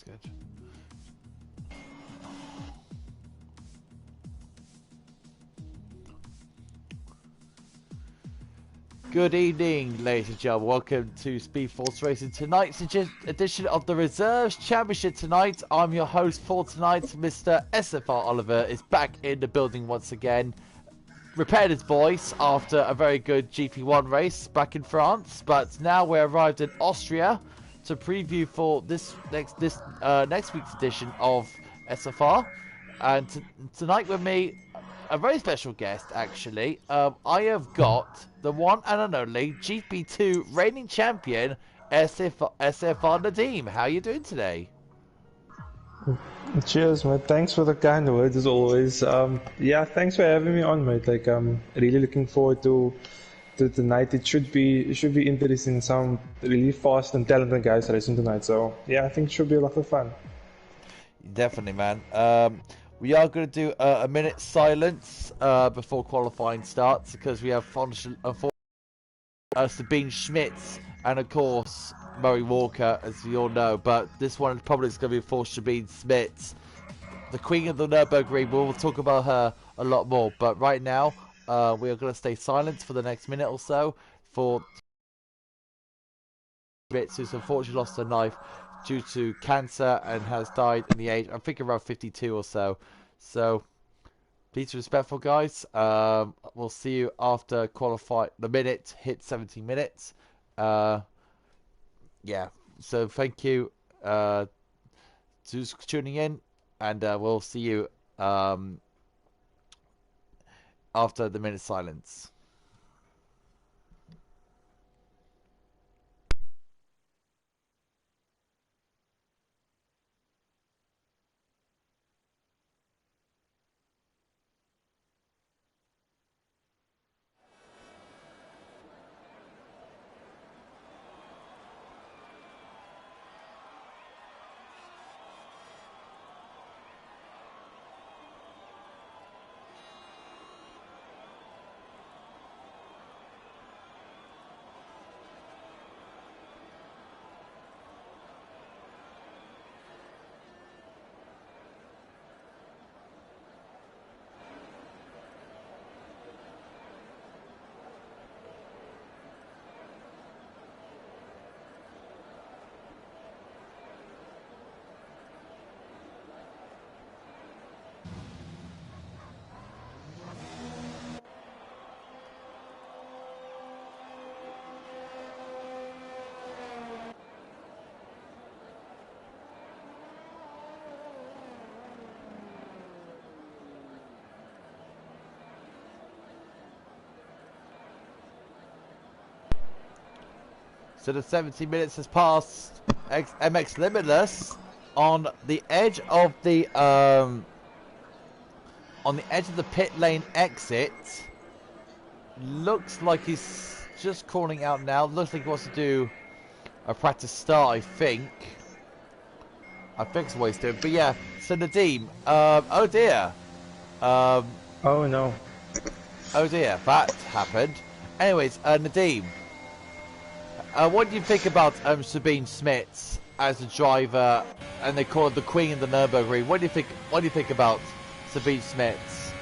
That's good. Good evening, ladies and gentlemen. Welcome to Speed Force Racing. Tonight's edition of the Reserves Championship tonight. I'm your host for tonight, Mr. SFR Oliver is back in the building once again. Repaired his voice after a very good GP1 race back in France, but now we're arrived in Austria to preview for this next week's edition of SFR. And tonight with me, a very special guest actually. I have got the one and only GP2 reigning champion, SFR Nadeem. How are you doing today? Cheers, mate. Thanks for the kind words as always. Yeah, thanks for having me on, mate. Like, I'm really looking forward to tonight. It should be interesting. Some really fast and talented guys racing tonight. So yeah, I think it should be a lot of fun. Definitely, man. We are going to do a minute silence before qualifying starts because we have Sabine Schmitz and of course Murray Walker, as we all know, but this one probably is going to be for Sabine Schmitz, the queen of the Nürburgring. We'll talk about her a lot more, but right now we are going to stay silent for the next minute or so for Schmitz, who's unfortunately lost her life due to cancer and has died in the age, I think, around 52 or so. So please be respectful, guys. We'll see you after the minute hit 70 minutes. Yeah, so thank you to tuning in, and we'll see you after the minute silence. So the 70 minutes has passed. MX Limitless on the edge of the pit lane exit. Looks like he's just calling out now. Looks like he wants to do a practice start, I think. That's what he's doing. But yeah, so Nadeem, oh dear. Oh no. Oh dear, that happened. Anyways, Nadeem, what do you think about Sabine Schmitz as a driver, and they call her the queen of the Nürburgring? What do you think about Sabine Schmitz?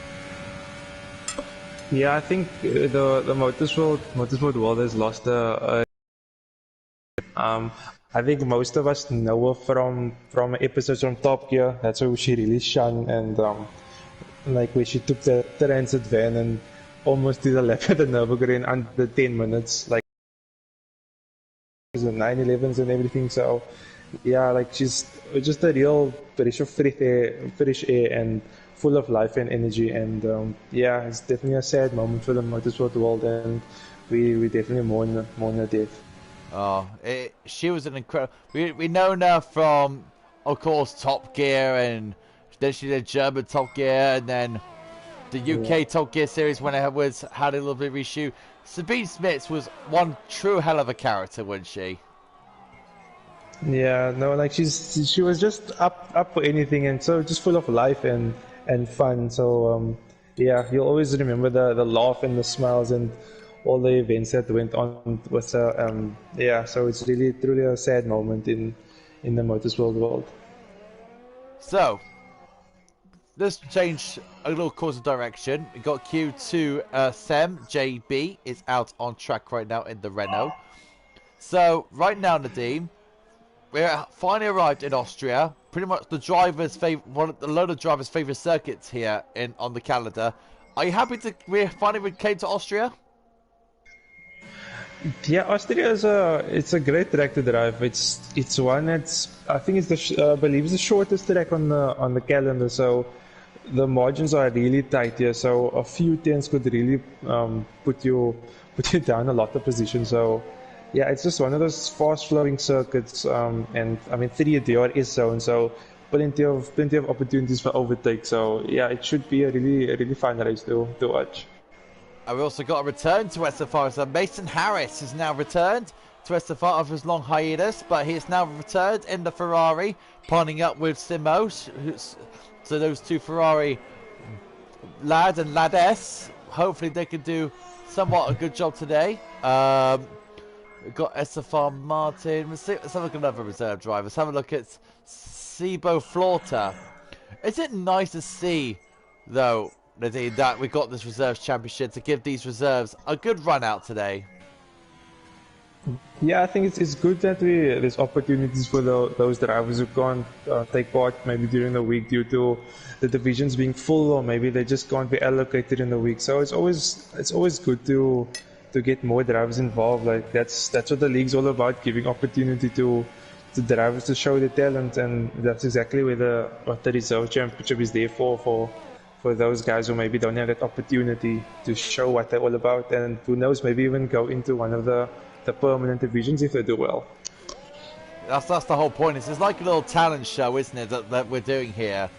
Yeah, I think the motorsport world has lost I think most of us know her from episodes from Top Gear. That's where she really shone, and like where she took the transit van and almost did a lap at the Nürburgring under 10 minutes, like the 911s and everything. So yeah, like she's just a real fresh air and full of life and energy. And yeah, it's definitely a sad moment for the motorsport world, and we definitely mourn her death. Oh, she was an incredible. We know her from, of course, Top Gear, and then she did German Top Gear, and then the UK Top Gear series when it had a little bit of reshoot. Sabine Schmitz was one true hell of a character, wasn't she? Yeah, no, like she was just up for anything, and so just full of life and fun. So yeah, you'll always remember the laugh and the smiles and all the events that went on with her. Yeah, so it's really truly a sad moment in the motorsport world. So, let's change a little course of direction. We got Q2 Sem JB is out on track right now in the Renault. So, right now, Nadim, we're finally arrived in Austria. Pretty much the driver's a lot of drivers' favorite circuits here on the calendar. Are you happy we finally came to Austria? Yeah, Austria is it's a great track to drive. It's one that's I think it's I believe it's the shortest track on the calendar. So the margins are really tight here. So a few tenths could really put you down a lot of positions. So yeah, it's just one of those fast flowing circuits. And I mean 3 DRS zone. So plenty of opportunities for overtake. So yeah, it should be a really fun race to watch. And we also got a return to SFR. So Mason Harris has now returned to SFR of his long hiatus, but he is now returned in the Ferrari, partnering up with Simo. So those two Ferrari lad and ladess, hopefully they can do somewhat a good job today. We've got SFR Martin. Let's have a look at another reserve driver. Let's have a look at Sibo Flauta. Is it nice to see, though, that we got this reserves championship to give these reserves a good run out today? Yeah, I think it's good that there's opportunities for those drivers who can't take part maybe during the week due to the divisions being full, or maybe they just can't be allocated in the week. So it's always good to get more drivers involved. Like that's what the league's all about, giving opportunity to drivers to show their talent, and that's exactly what the reserve championship is there for those guys who maybe don't have that opportunity to show what they're all about, and who knows, maybe even go into one of the permanent divisions if they do well. That's the whole point. It's like a little talent show, isn't it, that we're doing here?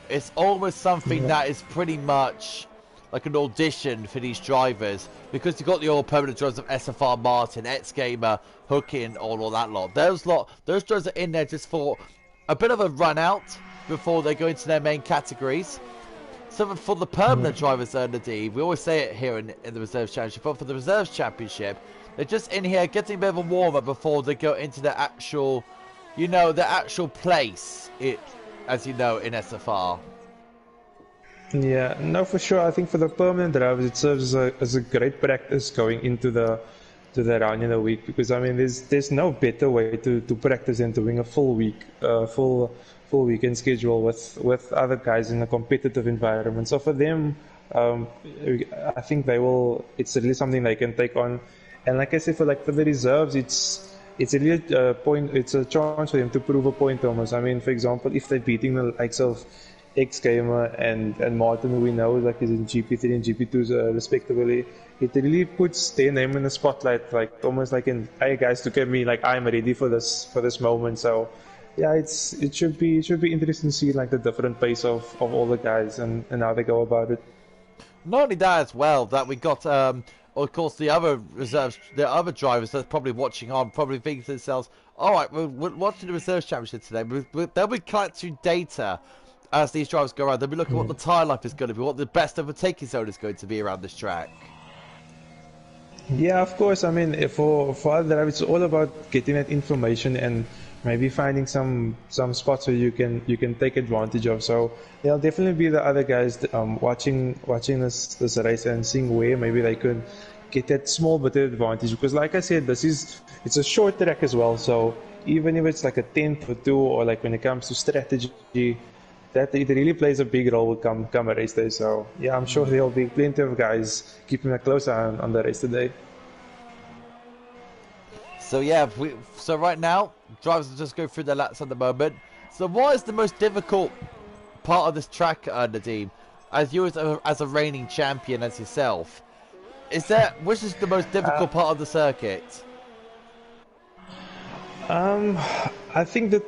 It's almost something that is pretty much like an audition for these drivers, because you've got the all-permanent drivers of SFR Martin, X Gamer, Hookin, all that lot. Those drivers are in there just for a bit of a run out before they go into their main categories. So for the permanent drivers, Nadeem, we always say it here in the Reserves Championship, but for the Reserves Championship, they're just in here getting a bit of a warm-up before they go into the actual, the actual place, as you know, in SFR. Yeah, no, for sure. I think for the permanent drivers, it serves as a great practice going into the run in a week, because I mean, there's no better way to practice than doing a full week, full weekend schedule with other guys in a competitive environment. So for them, I think it's really something they can take on. And like I said, for the reserves, it's really it's a chance for them to prove a point almost. I mean, for example, if they're beating the likes of X Gamer and Martin, who we know is in GP3 and GP2 respectively, it really puts their name in the spotlight, like almost like hey guys, look at me, like I'm ready for this moment. So yeah, it should be interesting to see like the different pace of all the guys and how they go about it. Not only that as well, that we got of course the other reserves, the other drivers that's probably watching on, probably thinking to themselves, alright, we're watching the Reserves Championship today, they'll be collecting data as these drivers go around. They'll be looking at what the tyre life is going to be, what the best overtaking zone is going to be around this track. Yeah, of course. I mean, for other drivers, it's all about getting that information and maybe finding some spots where you can take advantage of. So there'll definitely be the other guys watching this race and seeing where maybe they could get that small bit of advantage. Because like I said, it's a short track as well. So even if it's like a tenth or two, or like when it comes to strategy, that it really plays a big role come a race day. So yeah, I'm sure there'll be plenty of guys keeping a close eye on the race today. So yeah, so right now, drivers will just go through their laps at the moment. So what is the most difficult part of this track, Nadeem? As you as a reigning champion as yourself, which is the most difficult part of the circuit? I think that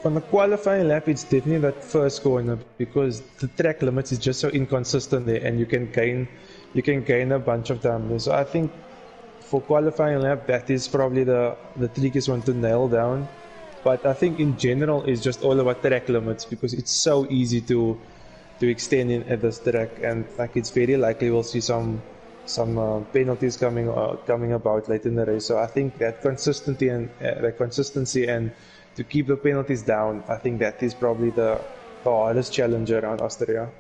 on the qualifying lap, it's definitely that first corner, because the track limits is just so inconsistent there, and you can gain a bunch of time there. So I think for qualifying lap, that is probably the trickiest one to nail down. But I think in general, it's just all about track limits, because it's so easy to extend in at this track, and like it's very likely we'll see some penalties coming about late in the race. So I think that consistency and to keep the penalties down, I think that is probably the the hardest challenge around Austria.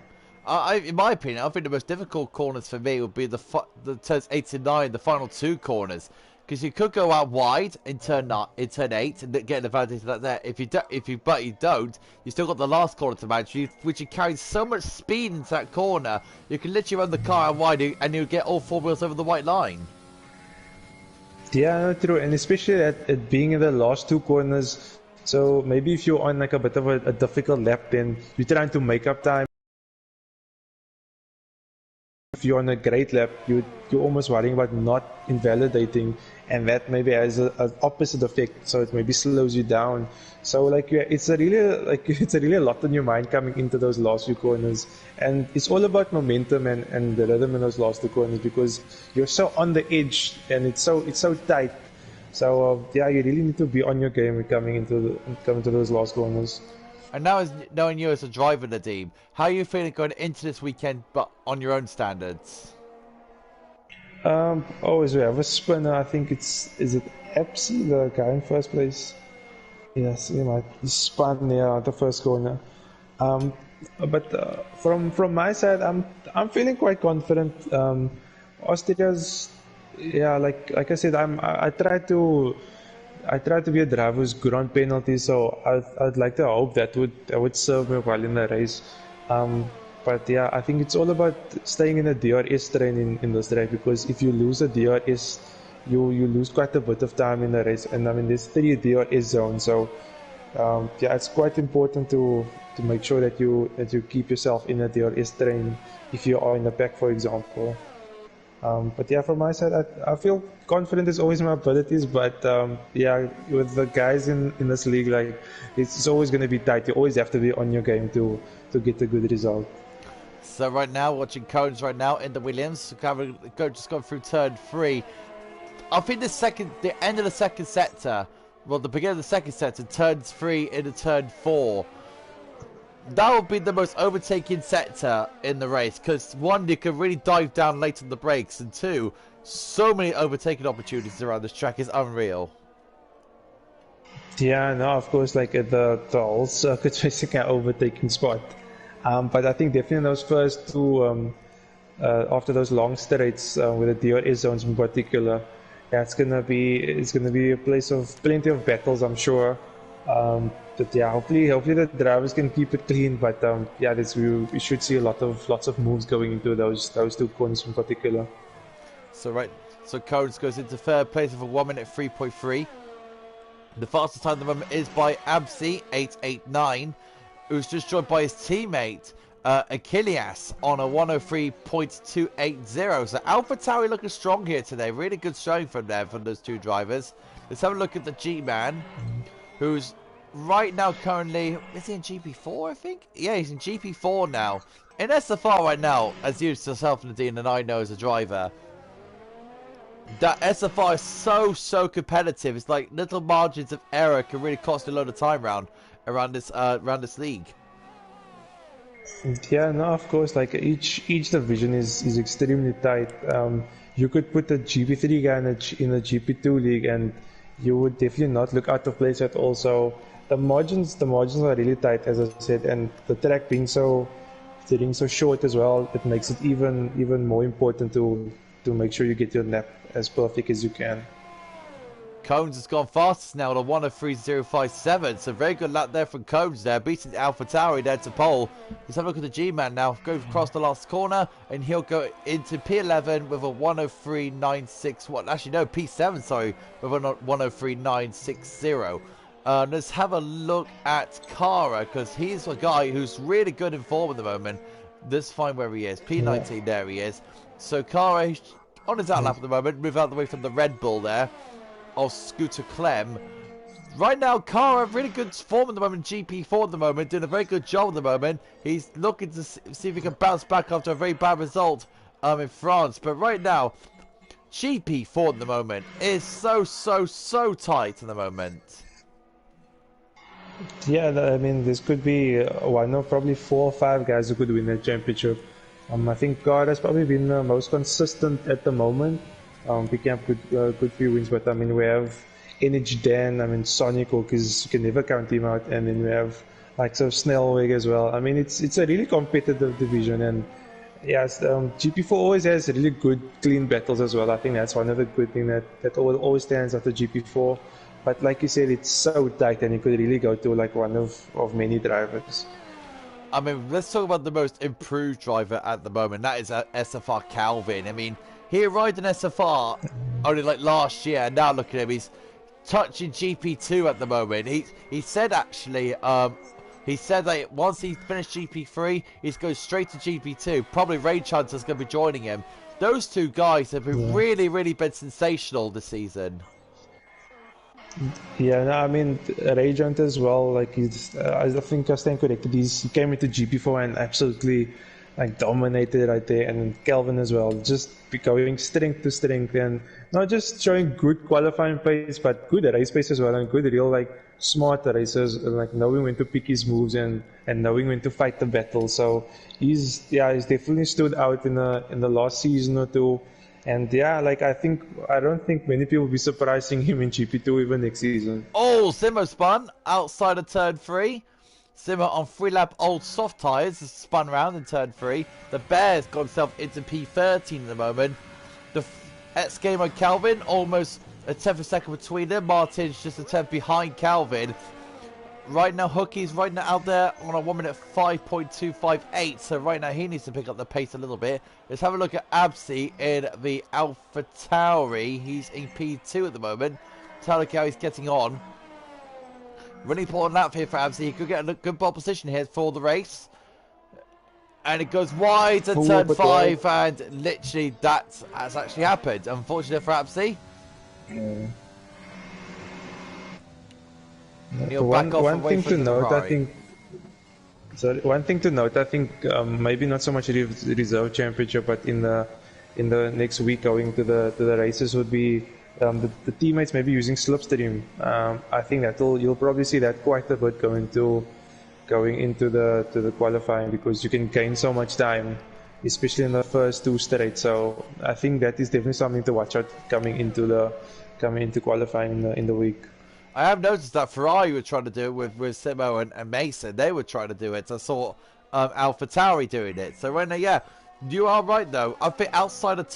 In my opinion, I think the most difficult corners for me would be the turns 8 and 9, the final two corners, because you could go out wide in turn 8 and get an advantage like that. If you don't, you still got the last corner to manage, which you carry so much speed into that corner, you can literally run the car out wide and you get all four wheels over the white line. Yeah, no, true, and especially at being in the last two corners. So maybe if you're on like a bit of a difficult lap, then you're trying to make up time. If you're on a great lap, you're almost worrying about not invalidating, and that maybe has an opposite effect. So it maybe slows you down. So like it's a really a lot on your mind coming into those last few corners, and it's all about momentum and the rhythm in those last two corners because you're so on the edge and it's so tight. So yeah, you really need to be on your game coming to those last corners. And now, knowing you as a driver, Nadim, how are you feeling going into this weekend, but on your own standards? Always we have a spinner. I think is it Epsi, the guy in first place. Yes, he spun near the first corner. But from my side, I'm feeling quite confident. Austria's, yeah, like I said, I try to be a driver who's good on penalties, so I'd like to hope that would serve me well in the race. But yeah, I think it's all about staying in a DRS train in this race, because if you lose a DRS, you lose quite a bit of time in the race. And I mean, there's 3 DRS zones, so yeah, it's quite important to make sure that you keep yourself in a DRS train if you are in the pack, for example. But yeah, from my side, I feel confident is always my abilities, but yeah, with the guys in this league, like it's always going to be tight. You always have to be on your game to get a good result. So right now, watching Cones right now in the Williams, just going through turn 3. I think the end of the second sector, well, the beginning of the second sector, turns 3 into turn 4. That would be the most overtaking sector in the race, because 1, you can really dive down late on the brakes, and 2, so many overtaking opportunities around this track is unreal. Yeah, no, of course, like the whole circuit's basically an overtaking spot. But I think definitely those first two, after those long straights with the DRS zones in particular, yeah, it's gonna be a place of plenty of battles, I'm sure. But yeah, hopefully the drivers can keep it clean. But yeah, we should see lots of moves going into those 2 corners in particular. So Cones goes into third place with a 1 minute 3.3. The fastest time at the moment is by Absi 889, who's just joined by his teammate Achilles on a 103.280. So AlphaTauri looking strong here today. Really good showing from those 2 drivers. Let's have a look at the G-Man, who's right now currently, is he in GP4, I think? Yeah, he's in GP4 now. In SFR right now, as you yourself, Nadine, and I know as a driver, that SFR is so competitive. It's like little margins of error can really cost a load of time around this league. Yeah, no, of course, like each division is extremely tight. You could put a GP3 guy in a GP2 league and you would definitely not look out of place at all. So the margins are really tight, as I said, and the track being so short as well, it makes it even more important to make sure you get your lap as perfect as you can. Cones has gone fastest now at a 103.057, so very good lap there from Cones there, beating AlphaTauri there to pole. Let's have a look at the G-Man now, goes across the last corner, and he'll go into P11 with a 103.96, actually no, P7, sorry, with a 103.960. Let's have a look at Kara, because he's a guy who's really good in form at the moment. Let's find where he is, P19, there he is. So Kara, on his outlap at the moment, move out the way from the Red Bull there of Scooter Clem. Right now, Kara, really good form at the moment, GP4 at the moment, doing a very good job at the moment. He's looking to see if he can bounce back after a very bad result in France. But right now, GP4 at the moment is so tight at the moment. Yeah, I mean, this could be probably 4 or 5 guys who could win the championship. I think God has probably been the most consistent at the moment. Picking up good few wins, but I mean, we have Energy Dan, I mean, Sonic Hawk you can never count him out, and then we have like so Snellweg as well. I mean, it's a really competitive division, and yes, GP4 always has really good, clean battles as well. I think that's one of the good things that always stands out of GP4. But like you said, it's so tight, and you could really go to like one of many drivers. I mean, let's talk about the most improved driver at the moment. That is SFR Calvin. I mean, he arrived in SFR only like last year, and now look at him. He's touching GP2 at the moment. He said actually, he said that once he's finished GP3, he's going straight to GP2. Probably Range Hunter's going to be joining him. Those two guys have been really been sensational this season. Yeah, no, I mean Rage Hunt as well. Like I think I stand corrected. He came into GP4 and absolutely like dominated right there, and Kelvin as well, just going strength to strength and not just showing good qualifying pace, but good race pace as well, and good real like smart races, like knowing when to pick his moves and knowing when to fight the battle. So he's definitely stood out in the last season or two. And yeah, like I don't think many people will be surprising him in GP2 even next season. Oh, Simo spun outside of turn 3. Simo on 3-lap old soft tyres has spun round in turn 3. The Bear's got himself into P13 at the moment. The X-Gamer Calvin almost a tenth of a second between them. Martin's just a tenth behind Calvin. Right now, Hookie's right now out there on a 1 minute 5.258. So right now, he needs to pick up the pace a little bit. Let's have a look at Absi in the Alpha Tauri. He's in P2 at the moment. Let's have a look how he's getting on. Really important lap here for Absi. He could get a good ball position here for the race. And it goes wide to turn 5. And literally, that has actually happened. Unfortunately for Absi. Yeah. One thing to note, I think maybe not so much reserve championship, but in the next week going to the races would be the teammates maybe using slipstream. I think you'll probably see that quite a bit going into the qualifying, because you can gain so much time, especially in the first two straight. So I think that is definitely something to watch out coming into qualifying in the week. I have noticed that Ferrari were trying to do it with Simo and Mason. They were trying to do it. I saw Alpha Tauri doing it. So right now, yeah, you are right though. I think outside of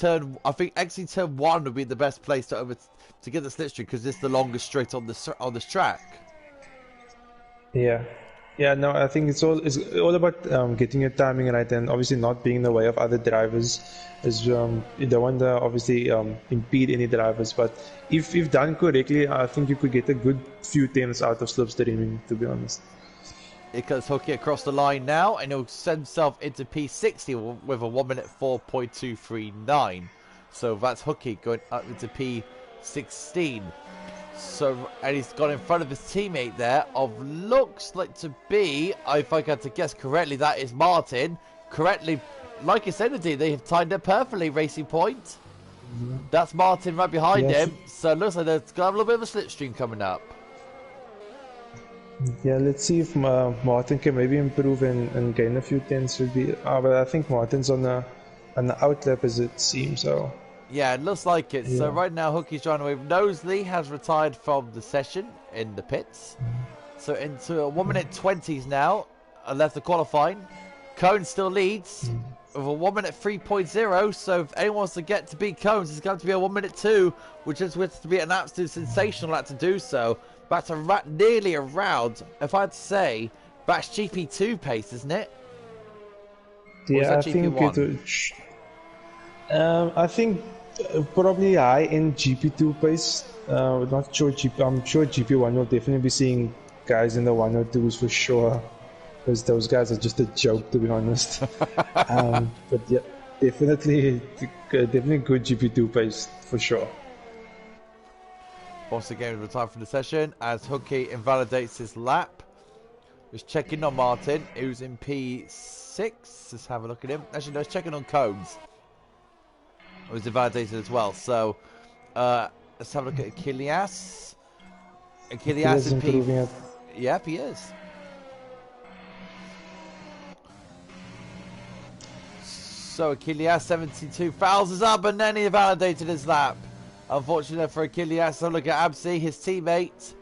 exiting turn 1 would be the best place to get the slipstream, because it's the longest straight on this track. Yeah. Yeah, no, I think it's all about getting your timing right, and obviously not being in the way of other drivers. You don't want to obviously impede any drivers, but if done correctly, I think you could get a good few tenths out of slipstreaming, to be honest. It goes Hooky across the line now, and he'll send himself into P60 with a 1 minute 4.239. So that's Hooky going up into P16. So, and he's got in front of his teammate there of looks like to be, if I got to guess correctly, that is Martin. Correctly, like you said, they have timed it perfectly, Racing Point. That's Martin right behind him. So it looks like there's going to have a little bit of a slipstream coming up. Yeah, let's see if Martin can maybe improve and gain a few tenths. But I think Martin's on the outlap as it seems, so... Yeah, it looks like it. Yeah. So right now, Hookie's trying to move. Nosley has retired from the session in the pits. So into 1 minute 20s now, left the qualifying. Cone still leads with a 1 minute 3.0. So if anyone wants to get to beat Cones, it's going to be a 1 minute 2, which is going to be an absolute sensational act to do so. That's nearly around, if I'd say, that's GP2 pace, isn't it? Yeah, I think I think probably high in GP2 pace. Not sure I'm sure GP1 will definitely be seeing guys in the 102s for sure, because those guys are just a joke, to be honest. But yeah, definitely good GP2 pace for sure. Once again, retired from the session as Hooky invalidates his lap. Just checking on Martin, who's in P6. Let's have a look at him. Actually, no, he's checking on Cones, who's invalidated as well. So, let's have a look at Achilles. Achilles is P... Yep, he is. So, Achilles 72,000 up, and then he invalidated his lap. Unfortunately for Achilles, so look at Absi, his teammate.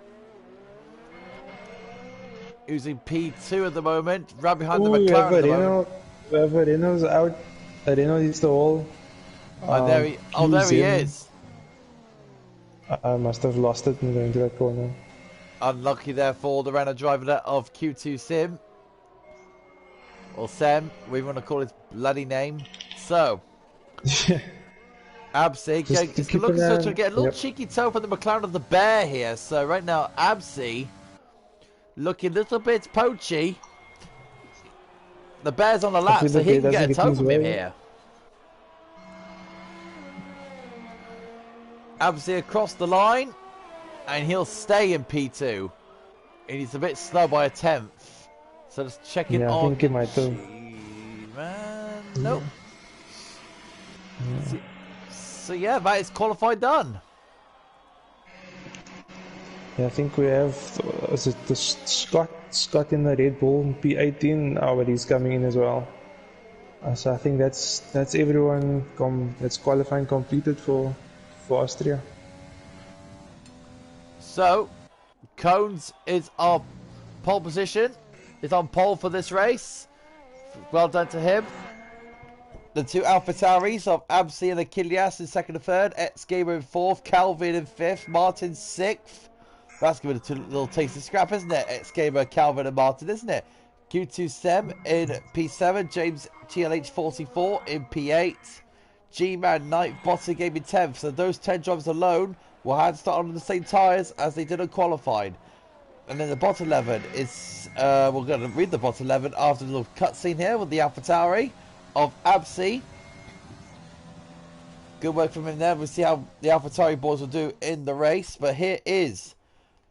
who's in P2 at the moment, right behind the Ooh, we have McLaren a at the moment. Renault. We have a Renault's out. A Renault is the whole. And there he QZM. is. I must have lost it in going to that corner. Unlucky there for the Renault driver of Q2 Sim. Or Sem, we want to call his bloody name. So, Absi, it's looking to get a little cheeky toe from the McLaren of the Bear here. So right now, Absi looking a little bit poachy. The Bear's on the lap, so he can get a toe from him here. Absi across the line, and he'll stay in P2. And he's a bit slow by a tenth. So let's check in on. I think he might have. Nope. Yeah. So yeah, that is qualified done. Yeah, I think we have is it the Scott in the Red Bull P18 but he's coming in as well. So I think that's everyone that's qualifying completed for Austria. So Cones is on pole position. He's on pole for this race. Well done to him. The two AlphaTauris of Absi and Achilles in second and third. Ex-Gamer in fourth. Calvin in fifth. Martin sixth. That's giving a little taste of scrap, isn't it? Ex-Gamer, Calvin and Martin, isn't it? Q2 Sem in P7. James TLH 44 in P8. G-Man 9th. Bossa Game in 10th. So those 10 drivers alone will have to start on the same tyres as they did on qualified. And then the bottom 11 is, we're going to read the bottom 11 after the little cutscene here with the AlphaTauri of Absi. Good work from him there. We'll see how the AlphaTauri boys will do in the race. But here is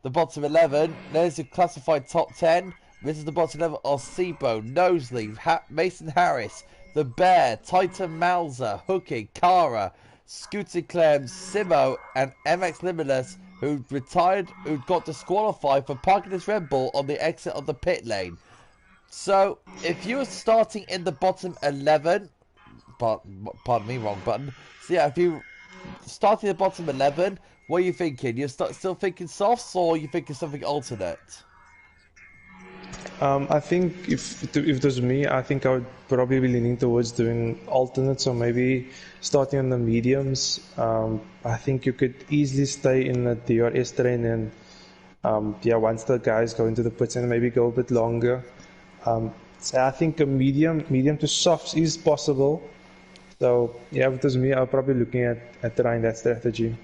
the bottom 11. There's the classified top 10. This is the bottom 11 of Sebo, Knowsley, Mason Harris, The Bear, Titan Malza, Hooking, Kara, Scooter Clem, Simo, and MX Limitless, who retired, who got disqualified for parking his Red Bull on the exit of the pit lane. So, if you were starting in the bottom 11, pardon me, wrong button. So yeah, if you starting at the bottom 11, what are you thinking? You're still thinking softs, or are you thinking something alternate? I think if it was me, I think I would probably be leaning towards doing alternates, or maybe starting on the mediums. I think you could easily stay in the DRS train and once the guys go into the pits and maybe go a bit longer. So I think a medium to softs is possible. So yeah, if it was me, I'll probably looking at trying that strategy.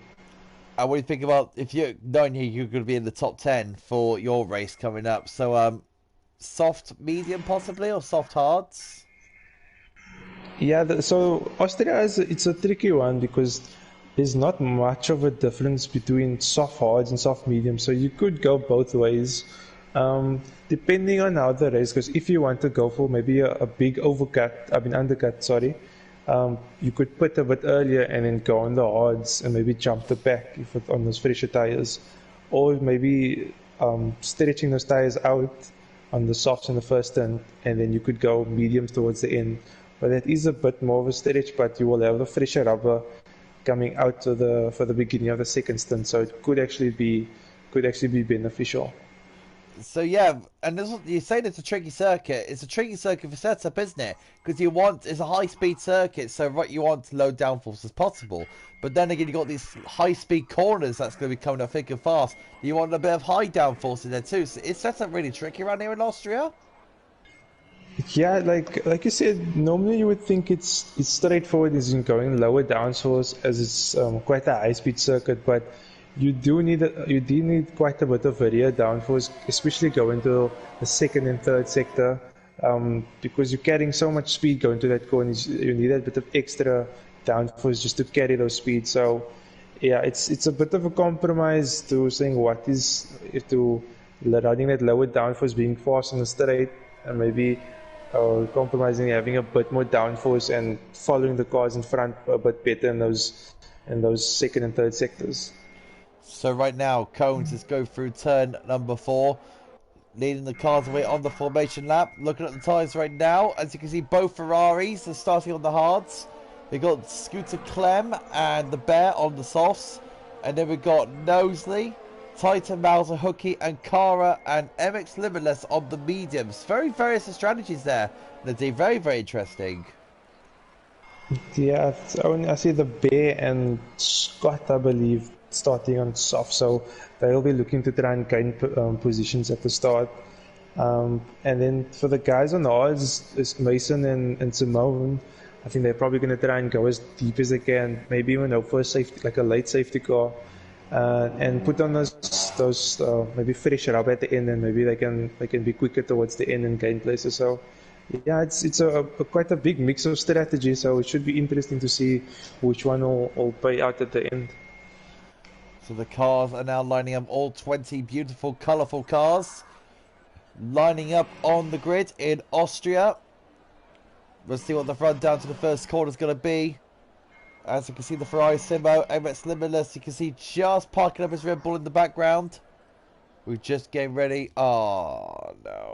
And what do you think about if you knowing you're going to be in the top 10 for your race coming up? So soft medium possibly, or soft hards? Yeah, so Austria it's a tricky one because there's not much of a difference between soft hards and soft medium. So you could go both ways. Depending on how the race goes, if you want to go for maybe a big undercut, sorry, you could put a bit earlier and then go on the hards and maybe jump the back if it's on those fresher tires, or maybe stretching those tires out on the softs in the first stint, and then you could go mediums towards the end. But that is a bit more of a stretch, but you will have the fresher rubber coming out for the beginning of the second stint, so it could actually be beneficial. So yeah, and you're saying it's a tricky circuit. It's a tricky circuit for setup, isn't it? Because it's a high-speed circuit, so you want low downforce as possible. But then again, you got these high-speed corners that's going to be coming up thick and fast. You want a bit of high downforce in there too. So is setup really tricky around here in Austria? Yeah, like you said, normally you would think it's straightforward as in going lower downforce, as it's quite a high-speed circuit, but you do need quite a bit of rear downforce, especially going to the second and third sector, because you're carrying so much speed going to that corner. You need a bit of extra downforce just to carry those speeds. So yeah, it's a bit of a compromise to saying running that lower downforce, being fast on the straight, and maybe compromising having a bit more downforce and following the cars in front a bit better in those second and third sectors. So right now, Cones is going through turn number 4, leading the cars away on the formation lap. Looking at the tyres right now, as you can see, both Ferraris are starting on the hards. We've got Scooter Clem and the Bear on the softs. And then we've got Knowsley, Titan, Mauser, Hooky, and Kara, and MX Limitless on the mediums. Very various strategies there, Nadine. Very, very interesting. Yeah, I see the Bear and Scott, I believe, starting on soft, so they'll be looking to try and gain positions at the start. And then for the guys on the odds, is Mason and Simone. I think they're probably going to try and go as deep as they can, maybe even hope for a safety, like a late safety car, and put on those maybe finish it up at the end, and maybe they can be quicker towards the end and gain places. So yeah, it's a quite a big mix of strategies. So it should be interesting to see which one will pay out at the end. So the cars are now lining up, all 20 beautiful, colourful cars lining up on the grid in Austria. We'll see what the run down to the first corner is going to be. As you can see, the Ferrari Simo, MX Limitless, you can see just parking up his Red Bull in the background. We're just getting ready. Oh, no.